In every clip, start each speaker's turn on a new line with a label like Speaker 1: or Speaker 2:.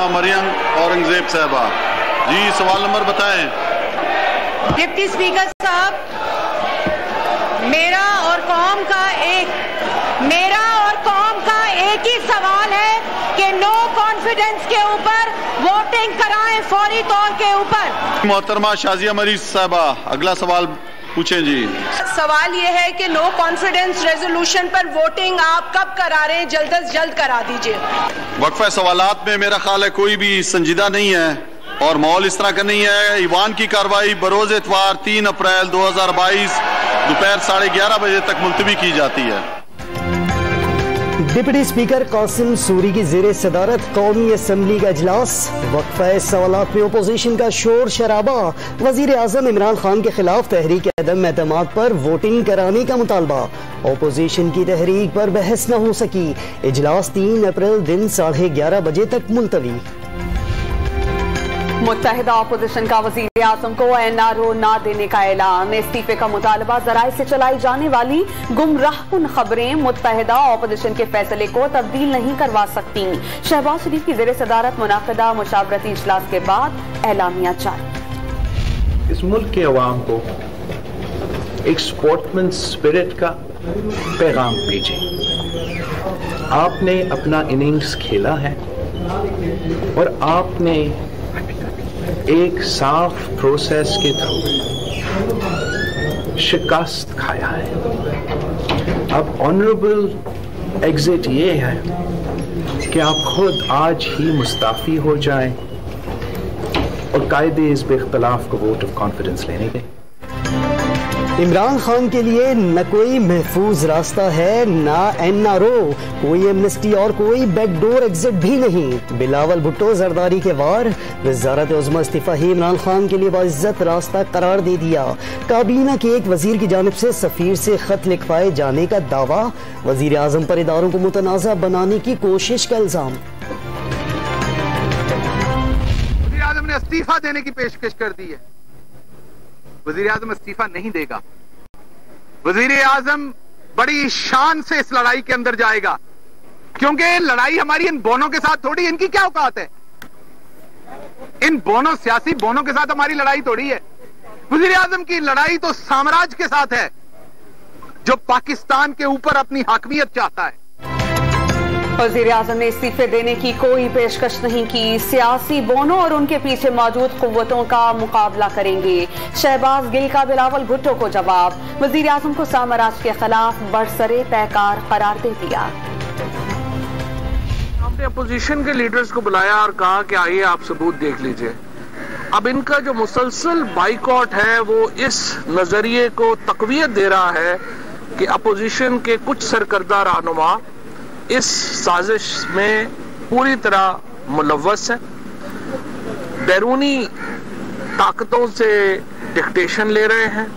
Speaker 1: मोहतरमा मरियम औरंगजेब साहबा। जी सवाल नंबर बताएं।
Speaker 2: डिप्टी स्पीकर साहब, मेरा और कौम का एक ही सवाल है कि नो कॉन्फिडेंस के ऊपर वोटिंग कराएं फौरी तौर के ऊपर।
Speaker 1: मोहतरमा शाजिया मरीज साहबा अगला सवाल पूछें। जी
Speaker 3: सवाल ये है कि नो कॉन्फिडेंस रेजोल्यूशन पर वोटिंग आप कब करा रहे हैं? जल्द अज जल्द करा दीजिए।
Speaker 1: वक्फा सवालात में मेरा ख्याल है कोई भी संजीदा नहीं है और माहौल इस तरह का नहीं है। ईवान की कार्रवाई बरोज इतवार 3 अप्रैल 2022 दोपहर 11:30 बजे तक मुलतवी की जाती है।
Speaker 4: डिप्टी स्पीकर कासिम सूरी की ज़ेरे सदारत कौमी असम्बली का इजलास। वक्फा सवालात में अपोजिशन का शोर शराबा। वजीर आजम इमरान खान के खिलाफ तहरीक अदम एतमाद पर वोटिंग कराने का मुतालबा। अपोजिशन की तहरीक पर बहस न हो सकी। इजलास 3 अप्रैल दिन 11:30 बजे तक मुलतवी।
Speaker 5: मुत्तहिदा अपोजिशन का वजीर आजम को NRO ना देने का ऐलान। इस्तीफे का मुतालबा जराए से चलाई जाने वाली गुमराहकुन खबरें मुत्तहिदा अपोजिशन के फैसले को तब्दील नहीं करवा सकती। शहबाज शरीफ की ज़ेरे सदारत मुनाक़िदा मुशावरती इजलास के बाद एलामिया जारी।
Speaker 6: इस मुल्क के अवाम को एक स्पोर्ट्समैन स्पिरिट का पैगाम भेजें। आपने अपना इनिंग्स खेला है और आपने एक साफ प्रोसेस के थ्रू शिकस्त खाया है। अब ऑनरेबल एग्जिट ये है कि आप खुद आज ही मुस्ताफी हो जाएं और कायदे इस इख्तलाफ को वोट ऑफ कॉन्फिडेंस लेने दें।
Speaker 4: इमरान खान के लिए न कोई महफूज रास्ता है, ना NRO, कोई एमनेस्टी और कोई बैकडोर एग्जिट भी नहीं। बिलावल भुट्टो जरदारी के वार। वजारत उज़्मा इस्तीफा ही इमरान खान के लिए बाइज्जत रास्ता करार दे दिया। काबीना के एक वजीर की जानिब से सफीर से खत लिखवाए जाने का दावा। वजीर आजम पर इदारों को मुतनाज़ा बनाने की कोशिश का इल्जाम।
Speaker 7: वजीर आजम ने इस्तीफा देने की पेशकश कर दी है। वजीर आजम इस्तीफा नहीं देगा। वजीर आजम बड़ी शान से इस लड़ाई के अंदर जाएगा, क्योंकि लड़ाई हमारी इन बोनों के साथ थोड़ी। इनकी क्या औकात है? इन बोनों, सियासी बोनों के साथ हमारी लड़ाई थोड़ी है। वजीर आजम की लड़ाई तो साम्राज्य के साथ है, जो पाकिस्तान के ऊपर अपनी हाकमियत चाहता है।
Speaker 5: वजीर आजम ने इस्तीफे देने की कोई पेशकश नहीं की। सियासी बोनों और उनके पीछे मौजूद कुव्वतों का मुकाबला करेंगे। शहबाज गिल का बिलावल भुट्टो को जवाब। वजीर आजम को साम्राज्य के खिलाफ बरसरे पैकार करार दे दिया।
Speaker 8: हमने अपोजिशन के लीडर्स को बुलाया और कहा कि आइए आप सबूत देख लीजिए। अब इनका जो मुसलसल बाइकआउट है वो इस नजरिए को तकवीयत दे रहा है कि अपोजिशन के कुछ सरकर्दा रहनुमा इस साजिश में पूरी तरह मुलव्वस है। बैरूनी ताकतों से डिक्टेशन ले रहे हैं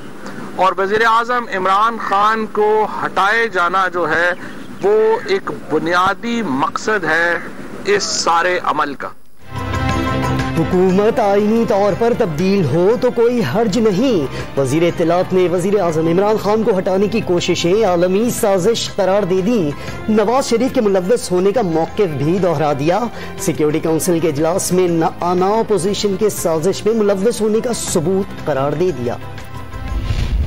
Speaker 8: और वजीर आजम इमरान खान को हटाए जाना जो है वो एक बुनियादी मकसद है इस सारे अमल का।
Speaker 4: हुकूमत आईनी तौर पर तब्दील हो तो कोई हर्ज नहीं। वजीर इत्तलात ने वजीर आजम इमरान खान को हटाने की कोशिशें आलमी साजिश करार दे दी। नवाज शरीफ के मुलव्वस होने का मौक़िफ़ भी दोहरा दिया। सिक्योरिटी काउंसिल के इजलास में न आना अपोजिशन के साजिश में मुलव्वस होने का सबूत करार दे दिया।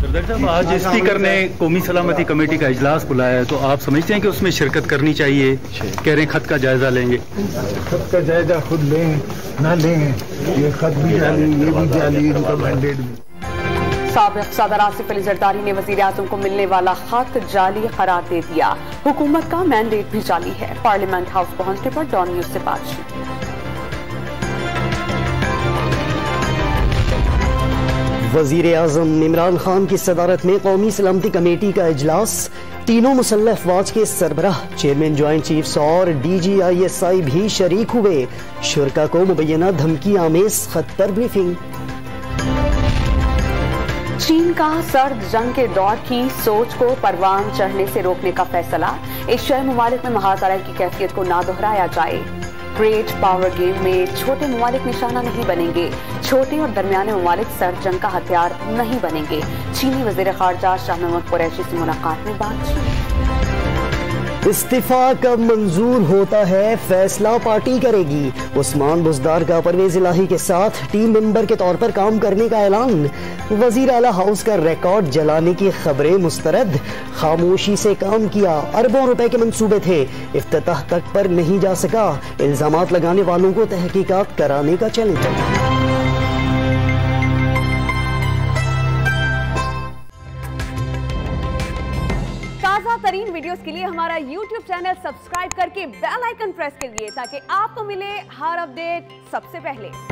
Speaker 9: सरदार साहब, आज स्पीकर ने कौमी सलामती कमेटी का इजलास बुलाया है, तो आप समझते हैं कि उसमें शिरकत करनी चाहिए? कह रहे हैं खत का जायजा लेंगे।
Speaker 10: खत का जायजा खुद लें ना लें, ये खत भी जाली, ये भी जाली, इनका मैंडेट भी।
Speaker 5: साबिक़ सदर आसिफ अली जरदारी ने वजीर आजम को मिलने वाला खत जाली करार दे दिया। हुकूमत का मैंडेट भी जाली है। पार्लियामेंट हाउस पहुंचने पर डॉन न्यूज से बातचीत।
Speaker 4: वजीर आजम इमरान खान की सदारत में कौमी सलामती कमेटी का इजलास। तीनों मुसल्लह अफवाज के सरबराह, चेयरमैन, ज्वाइंट चीफ्स और DGISI भी शरीक हुए। शुरका को मुबैना धमकी आमेज खत पर ब्रीफिंग।
Speaker 5: चीन का सर्द जंग के दौर की सोच को परवान चढ़ने से रोकने का फैसला। एशियाई ममालिक में मुहाज़रा की कैफियत को ना दोहराया जाए। ग्रेट पावर गेम में छोटे ममालिक निशाना नहीं बनेंगे। छोटे और दरमियाने ममालिक सर्द जंग का हथियार नहीं बनेंगे। चीनी वज़ीर ख़ारजा शाह महमूद कुरैशी से मुलाकात में बातचीत।
Speaker 4: इस्तीफा कब मंजूर होता है फैसला पार्टी करेगी। उस्मान बुज़दार का परवेज इलाही के साथ टीम मेंबर के तौर पर काम करने का ऐलान। वजीर आला हाउस का रिकॉर्ड जलाने की खबरें मुस्तरद। खामोशी से काम किया, अरबों रुपए के मंसूबे थे, इफ्तिताह तक पर नहीं जा सका। इल्जामात लगाने वालों को तहकीकात कराने का चैलेंज।
Speaker 5: ताज़ा तरीन वीडियोस के लिए हमारा YouTube चैनल सब्सक्राइब करके बेल आइकन प्रेस करिए ताकि आपको मिले हर अपडेट सबसे पहले।